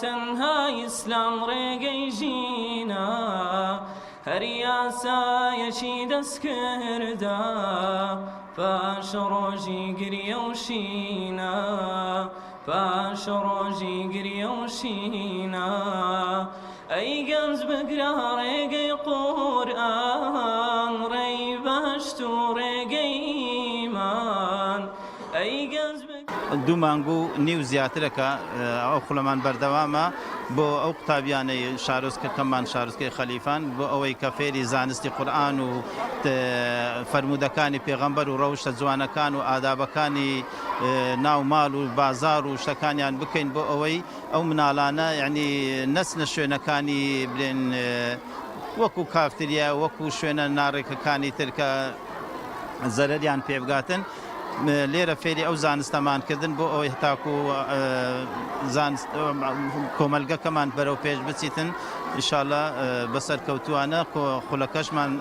تەنها ئیسلام ڕێگەی ژینە هەر یاسایەکی دەست کردا پاش ڕۆژی گریە و شینە پاش ڕۆژی گریە و شینە ئەی گەنج بگرە ڕێگەی قورئان ڕێی بەهشت و ڕێگەی ئیمان ئەی گەنج دوو مانگ و نیو زیاترەکە ئەو خوڵەمان بەردەوامە بۆ ئەو قوتابیانەی شارۆچکەکەمان شارۆچکەی خەلیفان بۆ ئەوەی کە فێری زانستی قورئان و فەرمودەکانی پێغەمبەر و ڕەوشتە جوانەکان و ئادابەکانی ناو ماڵ و بازار و شتەکانیان بکەین بۆ ئەوەی ئەو مناڵانە یعنی نەچنە شوێنەکانی بڵێن وەکو کافتریا وەکو شوێنە ناڕێکەکانی تر کە زەرەریان پێبگاتن لێرە فێری ئەو زانستەمانکردن بۆ ئەوەی تاکو کۆمەلگەکەمان بەرەو پێش بچیتن ئینشاڵڵا بەسەرکەوتووانە خولەکەشمان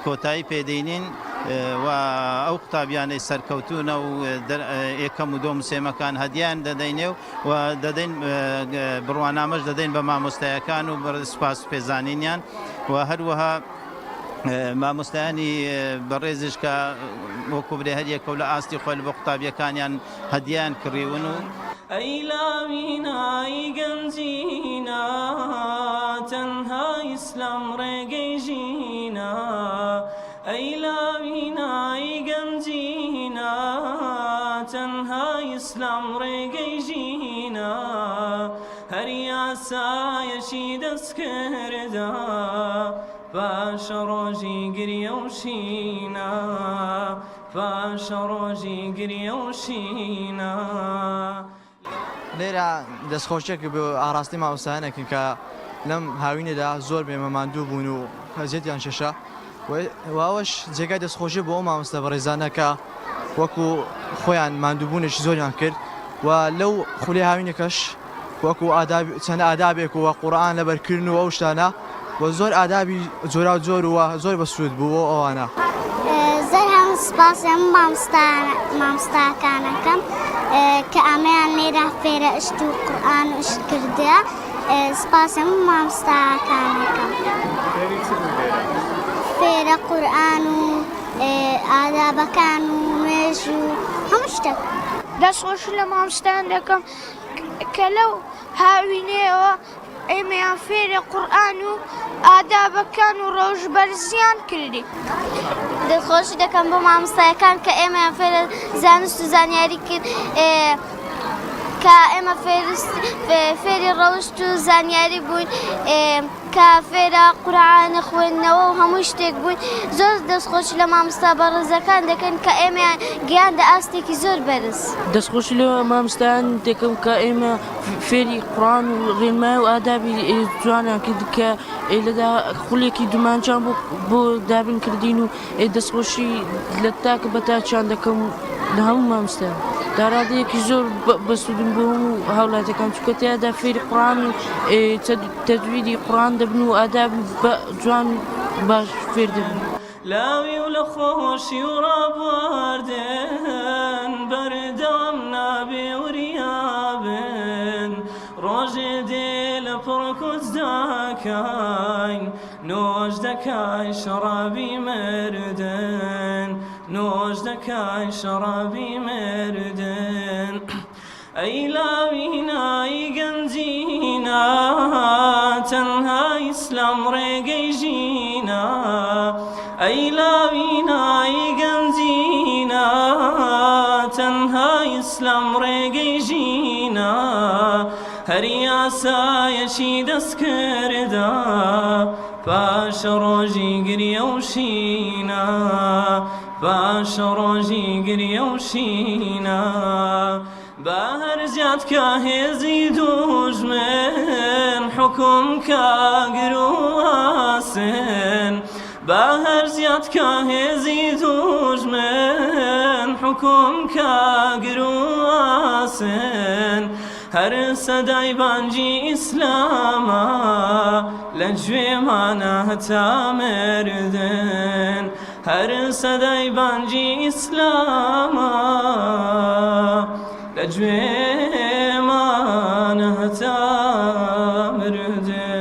کۆتایی پێدەینین و ئەو قوتابیانەی سەرکەوتوونە و یەکەم و دۆم سێمەکان هەدیان دەدەینێ و دەدەین بڕوانامەش دەدەین بە مامۆستایەکان و سوپاس و پێزانینیان و هەروەها مامۆستایانی بەڕێزش کە وەکو برێ هەریەکە و لە ئاستی خۆی بە قوتابیەکانیان هەدیان کڕیون و ئەی لاوینای گەنجینە تەنها ئیسلام ڕێگەی ژینە ئەی لاوینای گەنجینە تەنها ئیسلام ڕێگەی ژینە هەر یاسایەکی دەست کردا پاش ڕۆژی گریە و شینە پاش ڕۆژی گریە و شینە لێرە دەستخۆشیێک بۆ ئاراستی مامۆستایانێکن کە لەم هاوینەدا زۆر بێمە ماندوو بوون و هەزیەتیان شەشە واوەش جێگای دەستخۆشی بۆ ئەو مامۆستا بەڕێزانەکە وەکو خۆیان ماندووبوونێکی زۆریان کرد و لەو خولی هاوینەکەش وەکو چەند ئادابێک و قورئان لەبەرکردن و ئەو شتانە و زۆر ئادابی جۆرا و جۆر وە زۆر بەسوود بوو بۆ ئەوانە زۆر هەموو سپاس هەموو مامۆستاکانەکەم کە ئەمەیان لێرە فێرە ئشت و قورئان و ئشت کردووە سپاس هەموو مامۆستاکانەکەم فێرە قورئان و ئادابەکان و نوێژ و هەموو شتێک دەستخۆش لە مامۆستایان دەکەم کە لەو هاوینەیەوە ئێمەیان فێرە قورئان و ئادابەکان و ڕۆژبەرزیان کردی دڵخۆشی دەکەم بۆ مامۆستایەکان کە ئێمەیان فێرە زانست و زانیاری کرد کە ئێمە فێری ڕەوشت و زانیاری بووین کە فێرە قورئان خوێندنەوە و هەموو شتێک بووین زۆر دەستخۆشی لە مامۆستا بەڕێزەکان دەکەن کە ئێمەیان گەیاندە ئاستێکی زۆر بەرز دەستخۆشی لە مامۆستایان دەکەم کە ئێمە فێری قورئان و ڕێنمایی و ئادابی جوانیان کرد کە لەدا خولێکی دومانچان بۆ دابینکردین و دەستخۆشی لە تاکە بە تاچیان دەکەم لە هەموو مامۆستایان داڕادەیەکی زۆر بەسوودم بۆ هەموو هاوڵاتەکان چونکە تیادا فێری قورئان و تەجویدی قورئان دەبن و ئاداب جوان باش فێر دەبن لاوی و لە خۆشی و ڕابواردن بەردەوام نابێ وریابن ڕۆژێ دێ لە پڕکوت داکاین نۆش دەکای شەڕابی مردن نۆش دەکای شەڕابی مردن ئەی لاوینای گەنجینە تەنها ئیسلام ڕێگەی ژینە ئەی لاوینای گەنجینە تەنها ئیسلام ڕێگەی ژینە هەر یاسایەکی دەست کردا پاش ڕۆژی گریە و شینە پاش ڕۆژی گریە و شینە با هەرزیات کە هێزی دوژمن حکم کاگر و ئاسن با هەرزیات کە هێزی دوژمن حکم کاگر و ئاسن هەر سەدای بانگی ئیسلامە لە گوێمانە هەتا مردن هەر سەدای بانگی ئیسلامە لە گوێمانە هەتا مردم